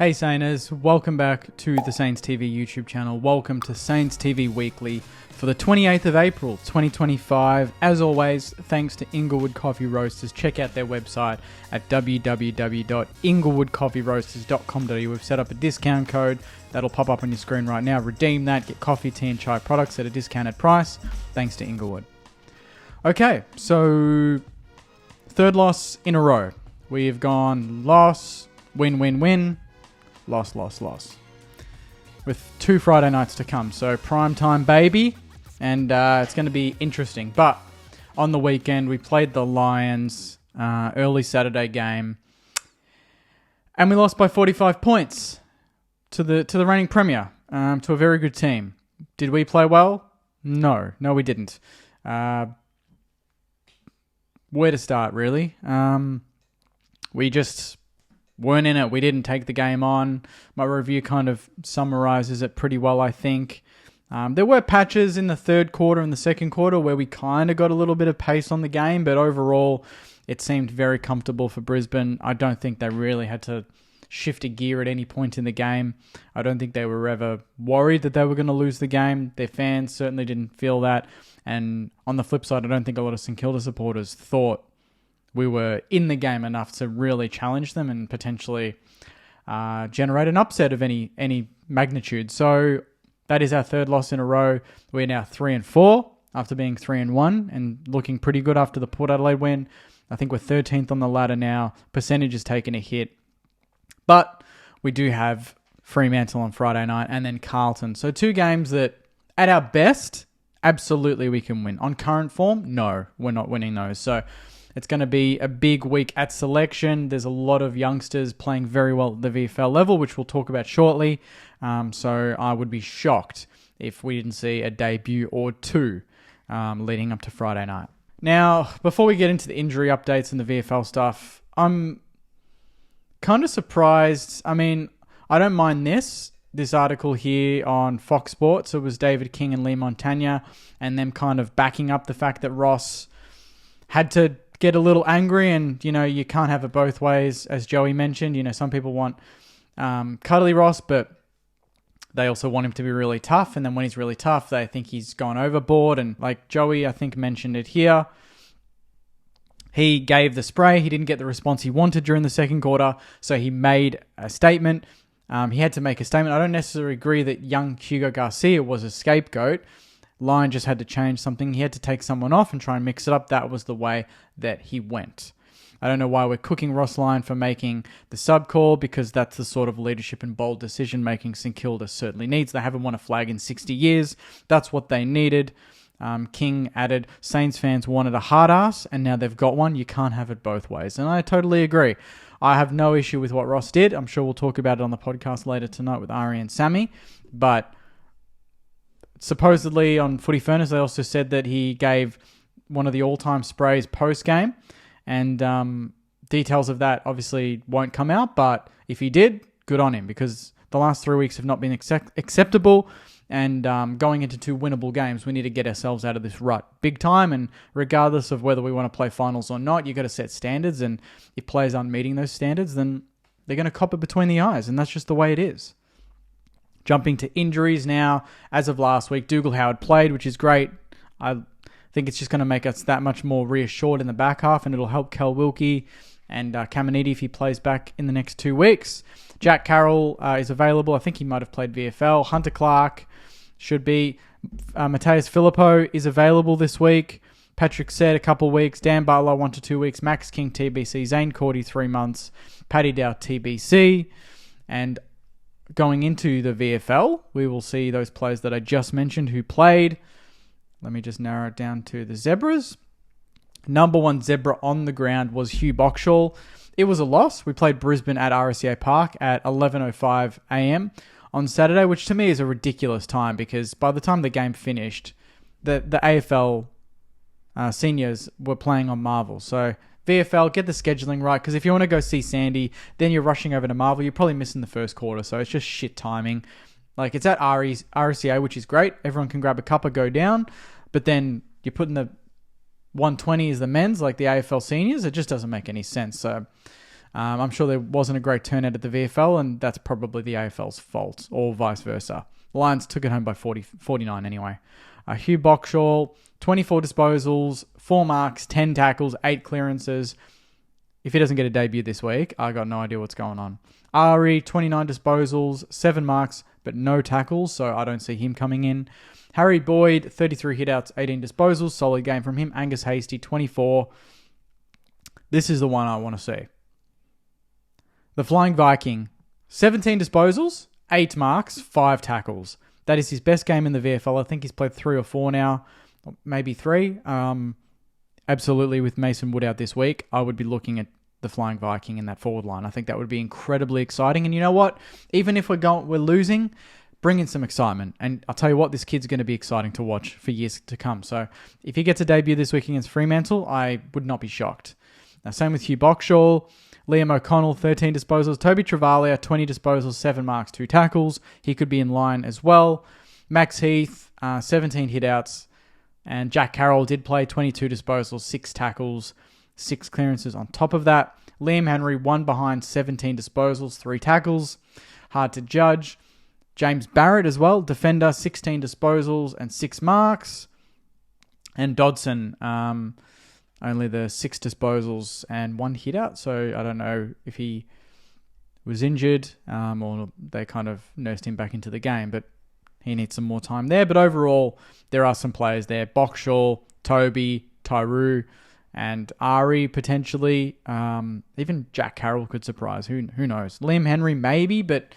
Hey Sainers, welcome back to the Saints TV YouTube channel. Welcome to Saints TV Weekly for the 28th of April 2025. As always, thanks to Inglewood Coffee Roasters. Check out their website at www.inglewoodcoffeeroasters.com.au. We've set up a discount code that'll pop up on your screen right now. Redeem that, get coffee, tea and chai products at a discounted price thanks to Inglewood. Okay, so third loss in a row. We've gone loss, win, win, win. Loss. With 2 Friday nights to come. So prime time, baby. And it's going to be interesting. But on the weekend, we played the Lions early Saturday game. And we lost by 45 points to the reigning premier, to a very good team. Did we play well? No, we didn't. Where to start, really? We just weren't in it. We didn't take the game on. My review kind of summarizes it pretty well, I think. There were patches in the third quarter and the second quarter where we kind of got a little bit of pace on the game, but overall, it seemed very comfortable for Brisbane. I don't think they really had to shift a gear at any point in the game. I don't think they were ever worried that they were going to lose the game. Their fans certainly didn't feel that. And on the flip side, I don't think a lot of St Kilda supporters thought we were in the game enough to really challenge them and potentially generate an upset of any magnitude. So that is our third loss in a row. We're now 3-4 after being 3-1 and looking pretty good after the Port Adelaide win. I think we're 13th on the ladder now. Percentage has taken a hit. But we do have Fremantle on Friday night and then Carlton. So 2 games that, at our best, absolutely we can win. On current form, no, we're not winning those. So it's going to be a big week at selection. There's a lot of youngsters playing very well at the VFL level, which we'll talk about shortly. So I would be shocked if we didn't see a debut or 2 leading up to Friday night. Now, before we get into the injury updates and the VFL stuff, I'm kind of surprised. I mean, I don't mind this article here on Fox Sports. It was David King and Lee Montagna and them kind of backing up the fact that Ross had to get a little angry, and you can't have it both ways, as Joey mentioned. Some people want cuddly Ross, but they also want him to be really tough, and then when he's really tough, they think he's gone overboard. And like Joey, I think, mentioned it here, he gave the spray. He didn't get the response he wanted during the second quarter, so he made a statement. He had to make a statement. I don't necessarily agree that young Hugo Garcia was a scapegoat. Lyon just had to change something. He had to take someone off and try and mix it up. That was the way that he went. I don't know why we're cooking Ross Lyon for making the sub call, because that's the sort of leadership and bold decision-making St Kilda certainly needs. They haven't won a flag in 60 years. That's what they needed. King added, Saints fans wanted a hard ass, and now they've got one. You can't have it both ways. And I totally agree. I have no issue with what Ross did. I'm sure we'll talk about it on the podcast later tonight with Ari and Sammy. But supposedly on Footy Furnace, they also said that he gave one of the all-time sprays post-game, and details of that obviously won't come out, but if he did, good on him, because the last 3 weeks have not been acceptable, and going into 2 winnable games, we need to get ourselves out of this rut big time, and regardless of whether we want to play finals or not, you've got to set standards, and if players aren't meeting those standards, then they're going to cop it between the eyes, and that's just the way it is. Jumping to injuries now, as of last week, Dougal Howard played, which is great. I think it's just going to make us that much more reassured in the back half, and it'll help Kel Wilkie and Caminiti if he plays back in the next 2 weeks. Jack Carroll is available. I think he might have played VFL. Hunter Clark should be. Mateus Filippo is available this week. Patrick said a couple weeks. Dan Butler 1 to 2 weeks. Max King TBC. Zane Cordy 3 months. Paddy Dow TBC. And going into the VFL, we will see those players that I just mentioned who played. Let me just narrow it down to the Zebras. Number 1 Zebra on the ground was Hugh Boxall. It was a loss. We played Brisbane at RSCA Park at 11:05 a.m. on Saturday, which to me is a ridiculous time, because by the time the game finished, the AFL seniors were playing on Marvel. So VFL, get the scheduling right, because if you want to go see Sandy, then you're rushing over to Marvel. You're probably missing the first quarter, so it's just shit timing. Like, it's at RSCA, which is great. Everyone can grab a cuppa, go down, but then you're putting the 120 is the men's, like the AFL seniors. It just doesn't make any sense. So I'm sure there wasn't a great turnout at the VFL, and that's probably the AFL's fault, or vice versa. The Lions took it home by 49 anyway. Hugh Boxall, 24 disposals, 4 marks, 10 tackles, 8 clearances. If he doesn't get a debut this week, I got no idea what's going on. Ari, 29 disposals, 7 marks, but no tackles, so I don't see him coming in. Harry Boyd, 33 hitouts, 18 disposals. Solid game from him. Angus Hasty, 24. This is the one I want to see. The Flying Viking, 17 disposals, 8 marks, 5 tackles. That is his best game in the VFL. I think he's played 3 or 4 now, maybe 3. Absolutely, with Mason Wood out this week, I would be looking at the Flying Viking in that forward line. I think that would be incredibly exciting. And you know what? Even if we're losing, bring in some excitement. And I'll tell you what, this kid's going to be exciting to watch for years to come. So if he gets a debut this week against Fremantle, I would not be shocked. Now, same with Hugh Boxall. Liam O'Connell, 13 disposals. Toby Travalia, 20 disposals, 7 marks, 2 tackles. He could be in line as well. Max Heath, 17 hitouts. And Jack Carroll did play 22 disposals, 6 tackles, 6 clearances on top of that. Liam Henry, 1 behind, 17 disposals, 3 tackles. Hard to judge. James Barrett as well, defender, 16 disposals and 6 marks. And Dodson, only the 6 disposals and 1 hit out. So I don't know if he was injured or they kind of nursed him back into the game, but he needs some more time there. But overall, there are some players there. Boxall, Toby, Tyroo, and Ari potentially. Even Jack Carroll could surprise. Who knows? Liam Henry maybe, but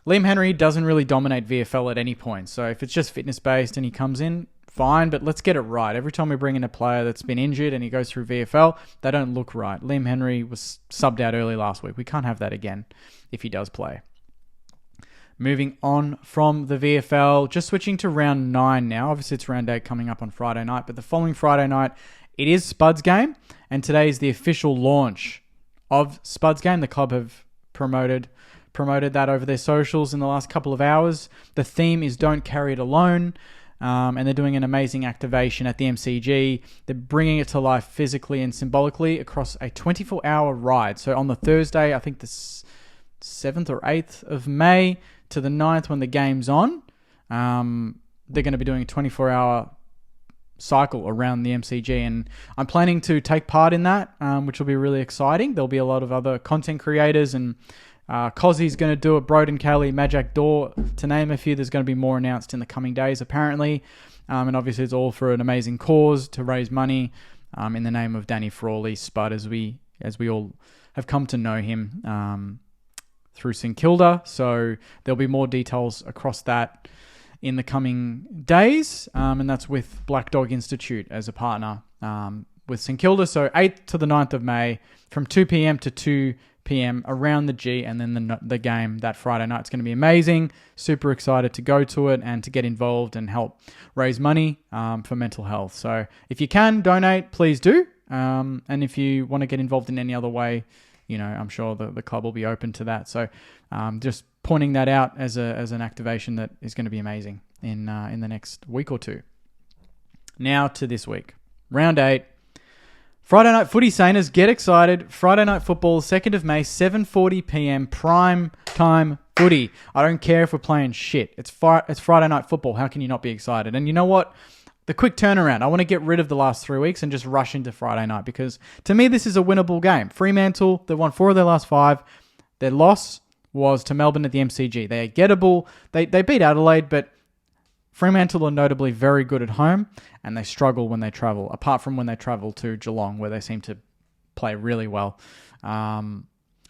Liam Henry doesn't really dominate VFL at any point. So if it's just fitness-based and he comes in, fine, but let's get it right. Every time we bring in a player that's been injured and he goes through VFL, they don't look right. Liam Henry was subbed out early last week. We can't have that again if he does play. Moving on from the VFL, just switching to round 9 now. Obviously, it's round 8 coming up on Friday night, but the following Friday night, it is Spud's game, and today is the official launch of Spud's game. The club have promoted that over their socials in the last couple of hours. The theme is Don't Carry It Alone, and they're doing an amazing activation at the MCG. They're bringing it to life physically and symbolically across a 24-hour ride. So on the Thursday, I think the 7th or 8th of May to the 9th when the game's on, they're going to be doing a 24-hour cycle around the MCG, and I'm planning to take part in that, which will be really exciting. There'll be a lot of other content creators, and Cozzy's going to do it, Broden Kelly, Majak Dor, to name a few. There's going to be more announced in the coming days, apparently. And obviously it's all for an amazing cause to raise money in the name of Danny Frawley, Spud, as we all have come to know him through St Kilda. So there'll be more details across that in the coming days. And that's with Black Dog Institute as a partner with St Kilda. So 8th to the 9th of May from 2 p.m. to 2 p.m. around the G, and then the game that Friday night. It's going to be amazing. Super excited to go to it and to get involved and help raise money for mental health. So if you can donate, please do. And if you want to get involved in any other way, I'm sure the club will be open to that. So just pointing that out as an activation that is going to be amazing in the next week or two. Now to this week. Round 8. Friday night footy, Sainers, get excited. Friday night football, 2nd of May, 7:40 p.m, prime time footy. I don't care if we're playing shit. It's Friday night football. How can you not be excited? And you know what? The quick turnaround. I want to get rid of the last 3 weeks and just rush into Friday night, because to me, this is a winnable game. Fremantle, they won 4 of their last 5. Their loss was to Melbourne at the MCG. They are gettable. They beat Adelaide, but Fremantle are notably very good at home, and they struggle when they travel, apart from when they travel to Geelong, where they seem to play really well.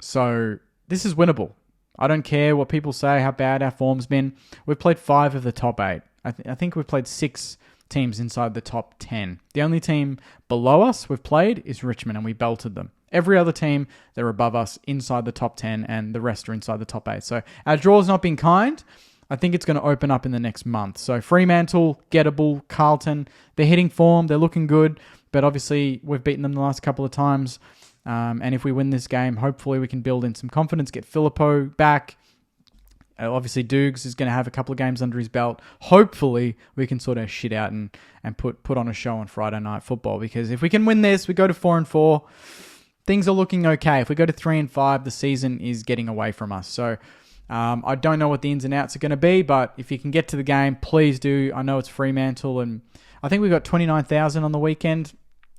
So this is winnable. I don't care what people say, how bad our form's been. We've played 5 of the top 8. I think we've played 6 teams inside the top 10. The only team below us we've played is Richmond, and we belted them. Every other team, they're above us inside the top 10, and the rest are inside the top 8. So our draw's not been kind. I think it's going to open up in the next month. So Fremantle, gettable, Carlton, they're hitting form, they're looking good, but obviously we've beaten them the last couple of times. And if we win this game, hopefully we can build in some confidence, get Filippo back. Obviously Dukes is going to have a couple of games under his belt. Hopefully we can sort our shit out and put on a show on Friday night football, because if we can win this, we go to 4-4. things are looking okay. If we go to 3-5, the season is getting away from us. So I don't know what the ins and outs are going to be, but if you can get to the game, please do. I know it's Fremantle, and I think we got 29,000 on the weekend.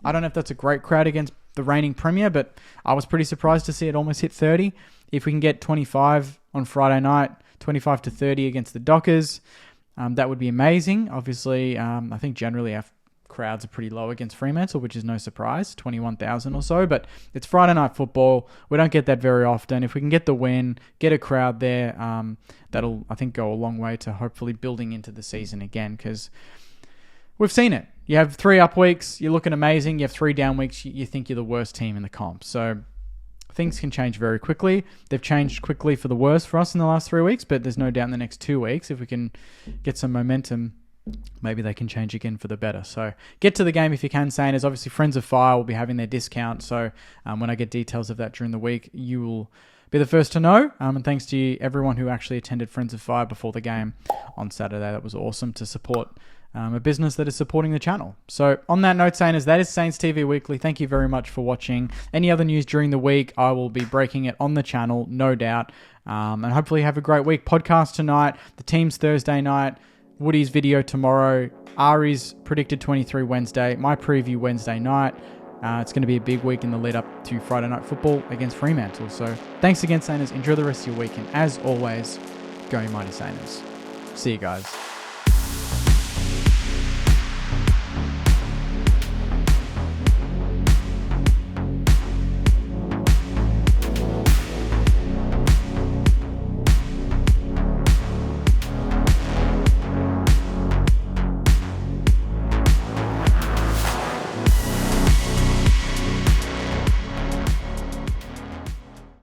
I don't know if that's a great crowd against the reigning premier, but I was pretty surprised to see it almost hit 30. If we can get 25 on Friday night, 25 to 30 against the Dockers, that would be amazing. Obviously, I think generally our crowds are pretty low against Fremantle, which is no surprise, 21,000 or so, but it's Friday night football. We don't get that very often. If we can get the win, get a crowd there, that'll, I think, go a long way to hopefully building into the season again, because we've seen it. You have 3 up weeks, you're looking amazing. You have 3 down weeks, you think you're the worst team in the comp. So things can change very quickly. They've changed quickly for the worse for us in the last 3 weeks, but there's no doubt in the next 2 weeks, if we can get some momentum, maybe they can change again for the better. So get to the game if you can, Sainers. Obviously, Friends of Fire will be having their discount. So when I get details of that during the week, you will be the first to know. And thanks to everyone who actually attended Friends of Fire before the game on Saturday. That was awesome to support a business that is supporting the channel. So on that note, Sainers, that is Saints TV Weekly. Thank you very much for watching. Any other news during the week, I will be breaking it on the channel, no doubt. And hopefully have a great week. Podcast tonight, the team's Thursday night, Woody's video tomorrow, Ari's predicted 23 Wednesday, my preview Wednesday night. It's going to be a big week in the lead up to Friday night football against Fremantle. So thanks again, Sainers. Enjoy the rest of your week. And as always, go Mighty Sainers. See you guys.